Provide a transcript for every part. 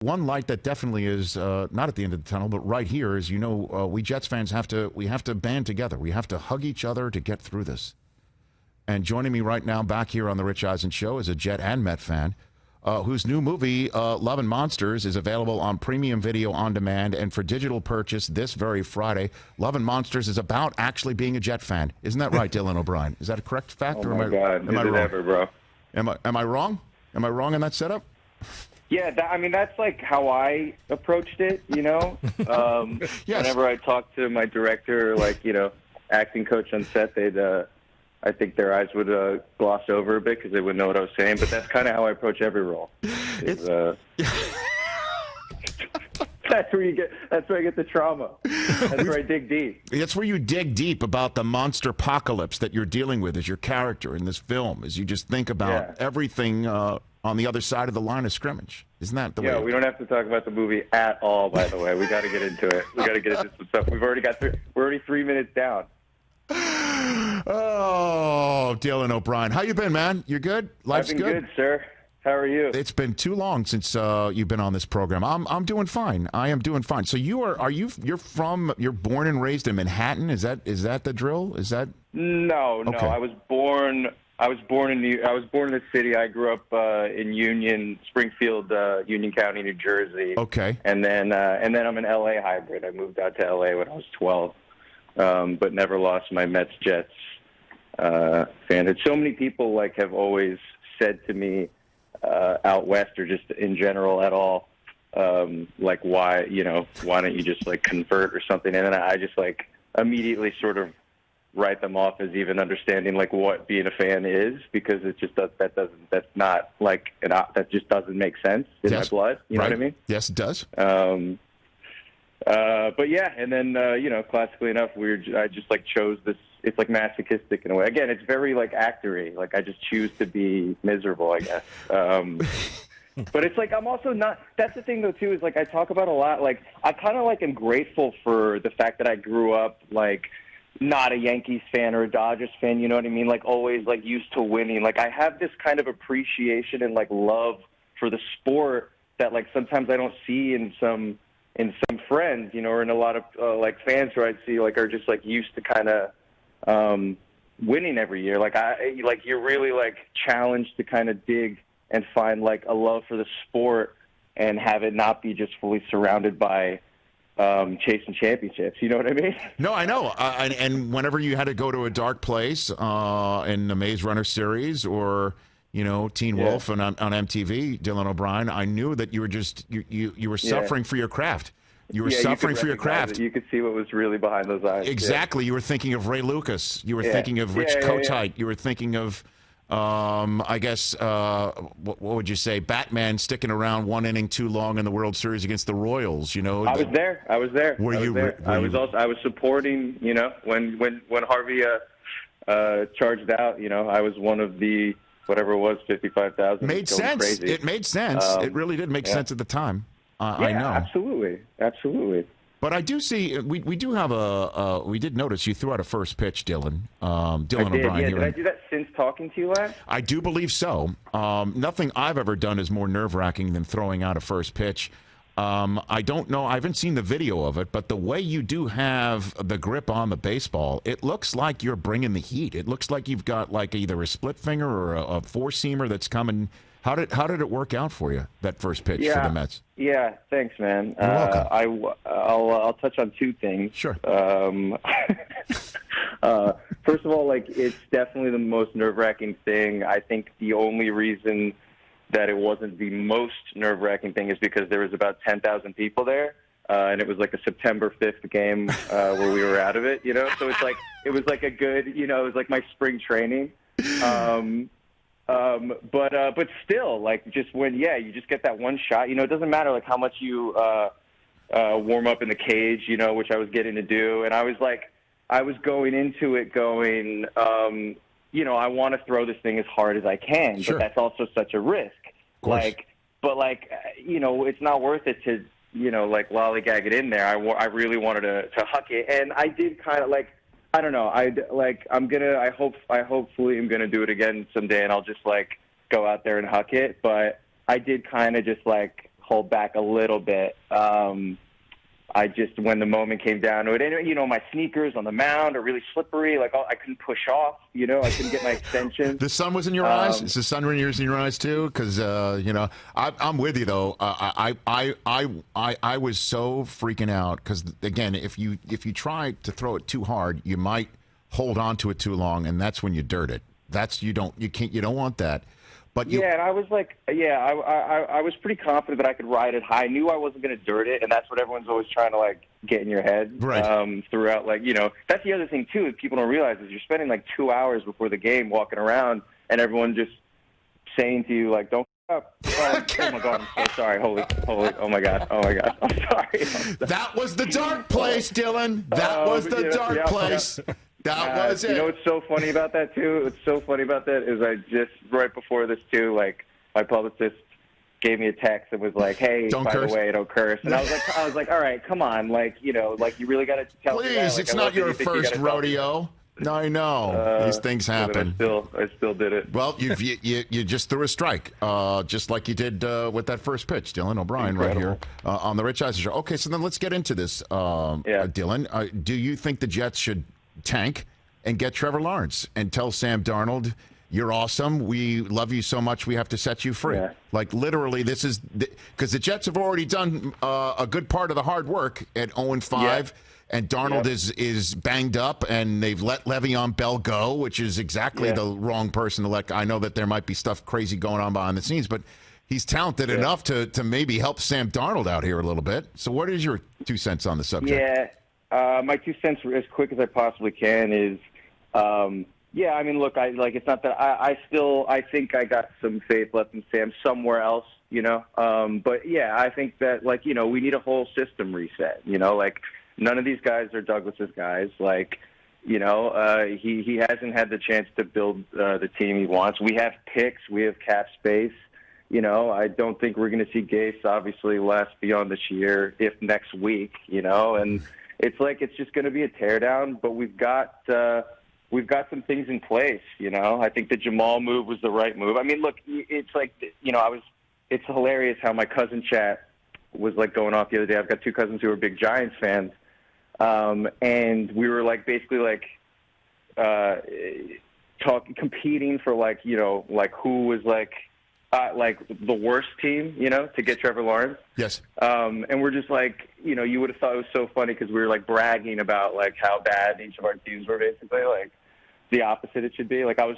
One light that definitely is not at the end of the tunnel, but right here is, we Jets fans have to band together. We have to hug each other to get through this. And joining me right now back here on the Rich Eisen Show is a Jet and Met fan whose new movie, Love and Monsters, is available on premium video on demand and for digital purchase this very Friday. Love and Monsters is about actually being a Jet fan. Isn't that right, Dylan O'Brien? Is that a correct fact? Oh, my God. Am I wrong? Ever, bro. Am I wrong? Am I wrong in that setup? Yeah, that's like how I approached it, Yes. Whenever I talked to my director, acting coach on set, I think their eyes would gloss over a bit because they wouldn't know what I was saying. But that's kind of how I approach every role. That's where I get the trauma. That's where I dig deep. That's where you dig deep about the monster apocalypse that you're dealing with as your character in this film, as you just think about everything on the other side of the line of scrimmage. Isn't that the way? Yeah, we don't have to talk about the movie at all, by the way. We got to get into it. We got to get into some stuff. We're already 3 minutes down. Oh, Dylan O'Brien. How you been, man? You good? Life's I've been good, sir. How are you? It's been too long since you've been on this program. I'm doing fine. I am doing fine. So you're born and raised in Manhattan? Is that the drill? Is that? No. Okay. I was born in the city. I grew up in Springfield, Union County, New Jersey. Okay. And then I'm an LA hybrid. I moved out to LA when I was 12, but never lost my Mets Jets fan. So many people have always said to me out west or just in general at all, why don't you just convert or something? And then I just immediately sort of write them off as even understanding what being a fan is, because it just that just doesn't make sense in my blood. You know what I mean? Yes, it does. But yeah, and then classically enough, I just chose this. It's masochistic in a way. Again, it's very actory. I just choose to be miserable, I guess. But it's I'm also not. That's the thing though too, is I talk about a lot. I kind of am grateful for the fact that I grew up not a Yankees fan or a Dodgers fan. You know what I mean? Always used to winning. I have this kind of appreciation and love for the sport that sometimes I don't see in some friends, or in a lot of fans who I see are just used to kind of winning every year. You're really challenged to kind of dig and find a love for the sport and have it not be just fully surrounded by chasing championships. You know what I mean? No, I know. And whenever you had to go to a dark place in the Maze Runner series or Teen Wolf on MTV, Dylan O'Brien, I knew that you were just you were suffering for your craft. You were suffering for your craft. You could see what was really behind those eyes. Exactly. Yeah. You were thinking of Ray Lucas. You were thinking of Rich Kotite. You were thinking of, I guess, what would you say? Batman sticking around one inning too long in the World Series against the Royals. I was there. Were you? I was supporting. When Harvey charged out. I was one of the whatever it was, 55,000. Made sense. Crazy. It made sense. It really did make sense at the time. I know. Absolutely. But I do see we do have we did notice you threw out a first pitch, Dylan. Dylan O'Brien. Yeah, did I do that since talking to you last? I do believe so. Nothing I've ever done is more nerve-wracking than throwing out a first pitch. I don't know. I haven't seen the video of it, but the way you do have the grip on the baseball, it looks like you're bringing the heat. It looks like you've got either a split finger or a four-seamer that's coming. How did it work out for you, that first pitch for the Mets? Yeah, thanks, man. You're welcome. I'll touch on two things. Sure. First of all, it's definitely the most nerve-wracking thing. I think the only reason that it wasn't the most nerve-wracking thing is because there was about 10,000 people there, and it was a September 5th game where we were out of it, So it's it was a good, it was my spring training. But still, just when, you just get that one shot, it doesn't matter, how much you warm up in the cage, which I was getting to do. And I was going into it going, I want to throw this thing as hard as I can, Sure. but that's also such a risk. It's not worth it to, lollygag it in there. I really wanted to huck it. And I did kind of I don't know. Hopefully I'm gonna do it again someday, and I'll just go out there and huck it. But I did kind of just hold back a little bit. I just, when the moment came down to it, and, you know, my sneakers on the mound are really slippery. Like, I couldn't push off, you know, I couldn't get my extension. The sun was in your eyes? Is the sun in your eyes too? Because, you know, I'm with you, though. I was so freaking out because, again, if you try to throw it too hard, you might hold on to it too long, and that's when you dirt it. You don't want that. But and I was like, I was pretty confident that I could ride it high. I knew I wasn't going to dirt it, and that's what everyone's always trying to, like, get in your head throughout. Like, you know, that's the other thing, too, that people don't realize is you're spending, like, 2 hours before the game walking around, and everyone just saying to you, like, don't up. Oh my God, I'm so sorry. Holy, oh my God, I'm sorry. That was the dark place, Dylan. That was the dark place. Yeah. That was it. You know what's so funny about that, too? What's so funny about that is I just, right before this, too, like, my publicist gave me a text and was like, hey, don't by curse. the way, don't curse. And I was like, all right, come on. Like, you know, like, you really got to tell me that. Please, Like, it's not your first rodeo. No, I know. These things happen. I still did it. Well, you just threw a strike, just like you did with that first pitch, Dylan O'Brien, Incredible. right here on the Rich Eisen Show. Okay, so then let's get into this, Dylan. Do you think the Jets should tank and get Trevor Lawrence and tell Sam Darnold, you're awesome, we love you so much, we have to set you free? Yeah. Like, literally, this is because the Jets have already done a good part of the hard work at 0-5. Yeah. And Darnold is banged up, and they've let Le'Veon Bell go, which is exactly the wrong person to let go. I know that there might be stuff crazy going on behind the scenes, but he's talented enough to maybe help Sam Darnold out here a little bit. So what is your 2 cents on the subject? Yeah, my 2 cents, as quick as I possibly can, is, I mean, look, it's not that I think I got some faith left in Sam somewhere else, you know. But yeah, I think that, like, you know, we need a whole system reset, you know, like, none of these guys are Douglas's guys. Like, you know, he hasn't had the chance to build the team he wants. We have picks. We have cap space. You know, I don't think we're going to see Gase obviously last beyond this year, if next week, you know. And it's like it's just going to be a teardown, but we've got some things in place, you know. I think the Jamal move was the right move. I mean, look, it's like, you know, it's hilarious how my cousin chat was, like, going off the other day. I've got 2 cousins who are big Giants fans. And we were, like, basically, like, competing for, like, you know, like, who was, like the worst team, you know, to get Trevor Lawrence. Yes. And we're just like, you know, you would have thought it was so funny because we were, like, bragging about, like, how bad each of our teams were, basically, like, the opposite it should be. Like, I was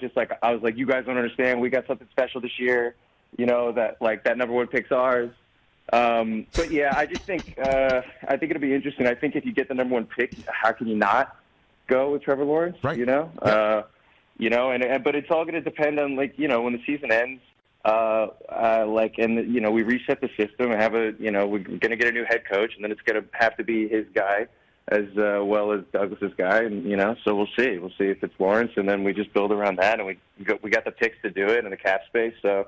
like, you guys don't understand. We got something special this year, you know, that, like, that number 1 pick's ours. But yeah, I just think it'll be interesting. I think if you get the number 1 pick, how can you not go with Trevor Lawrence? Right. You know, you know, but it's all going to depend on, like, you know, when the season ends, you know, we reset the system and we're going to get a new head coach, and then it's going to have to be his guy as well as Douglas's guy, and, you know, so we'll see if it's Lawrence, and then we just build around that, and we got the picks to do it and the cap space, so,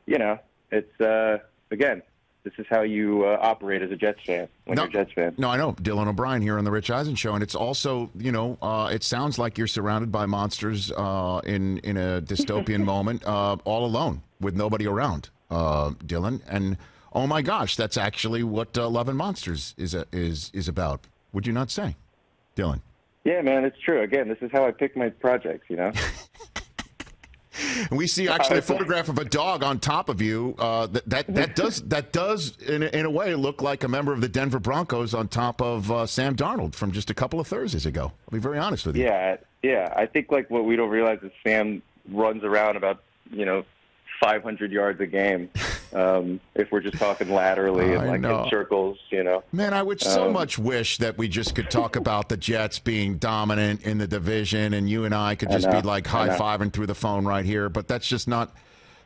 you know, it's again. This is how you operate as a Jets fan when you're a Jets fan. No, I know. Dylan O'Brien here on the Rich Eisen Show. And it's also, you know, it sounds like you're surrounded by monsters in a dystopian moment, all alone with nobody around, Dylan. And, oh, my gosh, that's actually what Love and Monsters is about. Would you not say, Dylan? Yeah, man, it's true. Again, this is how I pick my projects, you know. And we see actually a photograph of a dog on top of you. That does in a way look like a member of the Denver Broncos on top of Sam Darnold from just a couple of Thursdays ago. I'll be very honest with you. Yeah. I think, like, what we don't realize is Sam runs around about, you know, 500 yards a game. If we're just talking laterally and, like, in circles, you know. Man, I would so much wish that we just could talk about the Jets being dominant in the division, and you and I could just be, like, high-fiving through the phone right here. But that's just not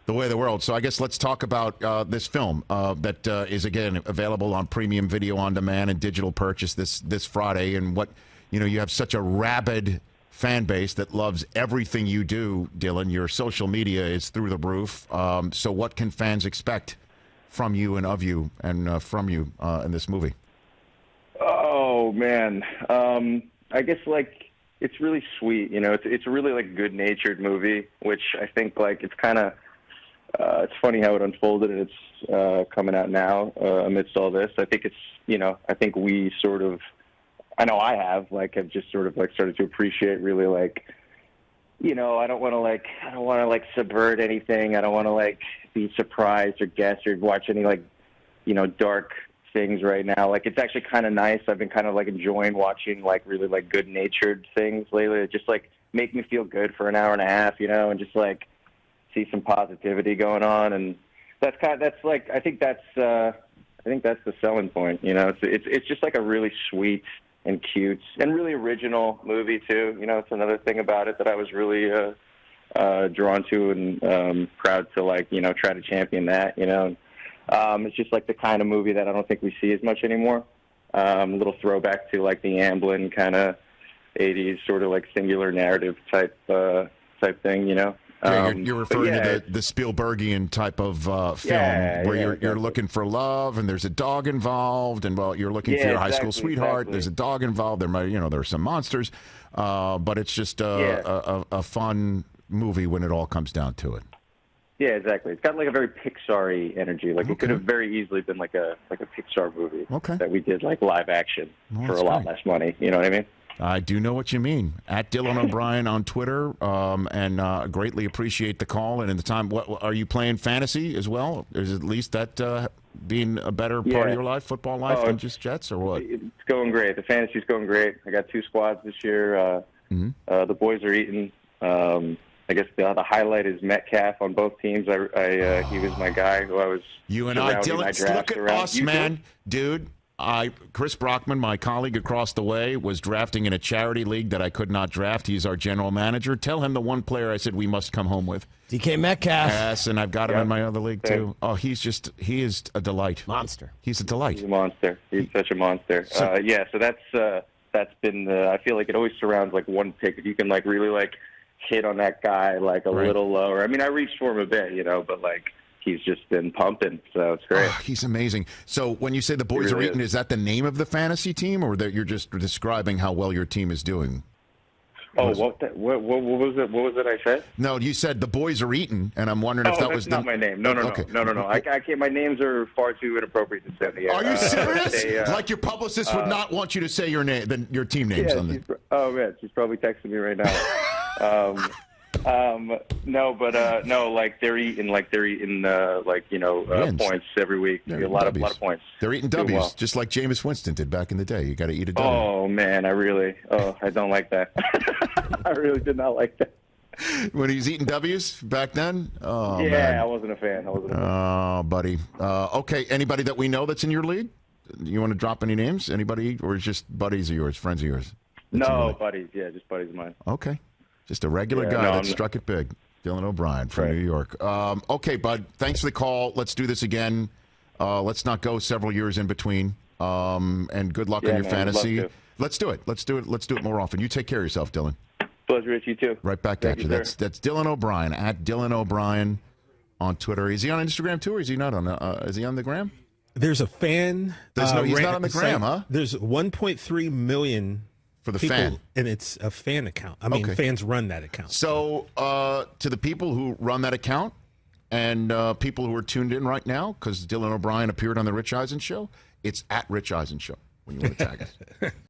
the way of the world. So I guess let's talk about this film that is, again, available on premium video on demand and digital purchase this Friday. And what, you know, you have such a rabid fan base that loves everything you do, Dylan. Your social media is through the roof. So what can fans expect from you and of you and from you in this movie? Oh, man. I guess, like, it's really sweet. You know, it's a really, like, good-natured movie, which I think, like, it's kind of it's funny how it unfolded, and it's coming out now amidst all this. I think I think we sort of, I know I have just sort of started to appreciate really I don't want to subvert anything. I don't want to be surprised or guess or watch any dark things right now. It's actually kind of nice. I've been kind of enjoying watching really good-natured things lately. It just make me feel good for an hour and a half, and just see some positivity going on. And I think that's the selling point. It's just a really sweet and cute and really original movie too. It's another thing about it that I was really drawn to and proud to try to champion that. It's just the kind of movie that I don't think we see as much anymore. A little throwback to the Amblin kind of 80s sort of singular narrative type thing. Yeah, you're referring to the Spielbergian type of film where you're looking for love and there's a dog involved, and you're looking for your high school sweetheart. Exactly. There's a dog involved. There are some monsters, but it's just a fun movie when it all comes down to it. Yeah, exactly. It's got a very Pixar-y energy. It could have very easily been a Pixar movie that we did live action for a lot less money. You know what I mean? I do know what you mean. At Dylan O'Brien on Twitter, and greatly appreciate the call and in the time. What are you playing fantasy as well? Is at least that being a better part of your life, football life, than just Jets, or what? It's going great. The fantasy's going great. I got 2 squads this year. The boys are eating. I guess the highlight is Metcalf on both teams. He was my guy who I was. You and I, Dylan, look at us, man, dude. Chris Brockman, my colleague across the way, was drafting in a charity league that I could not draft. He's our general manager. Tell him the one player I said we must come home with. DK Metcalf. Yes, and I've got him in my other league, too. Oh, he is a delight. Monster. He's a delight. He's a monster. He's such a monster. So that's been I feel it always surrounds one pick. If you can really hit on that guy a little lower. I mean, I reached for him a bit, but he's just been pumping, so it's great. Oh, he's amazing. So when you say the boys are eating, is that the name of the fantasy team, or that you're just describing how well your team is doing? What was it? What was it I said? No, you said the boys are eating, and I'm wondering if that was not my name. No. Okay. No. I can't. My names are far too inappropriate to say on the air. Are you serious? Like your publicist would not want you to say your name, your team names on the. Oh man, she's probably texting me right now. They're eating points every week. A lot of points. They're eating W's, just like Jameis Winston did back in the day. You got to eat a W. Oh man, I don't like that. I really did not like that. When he was eating W's back then? Oh, yeah, man. I wasn't a fan. Oh, buddy. Okay, anybody that we know that's in your league? You want to drop any names? Anybody, or just buddies of yours, friends of yours? No, buddies. Yeah, just buddies of mine. Okay. Just a regular guy that struck it big. Dylan O'Brien from New York. Okay, bud. Thanks for the call. Let's do this again. Let's not go several years in between. And good luck on your fantasy. Let's do it. Let's do it more often. You take care of yourself, Dylan. Pleasure, Rich. You too. Right back at you. That's Dylan O'Brien at Dylan O'Brien on Twitter. Is he on Instagram too, or is he not on? Is he on the gram? There's a fan. He's not on the gram, huh? There's 1.3 million. For the people, fan. And it's a fan account. I mean, fans run that account. So to the people who run that account and people who are tuned in right now, because Dylan O'Brien appeared on the Rich Eisen Show, it's at Rich Eisen Show when you want to tag us.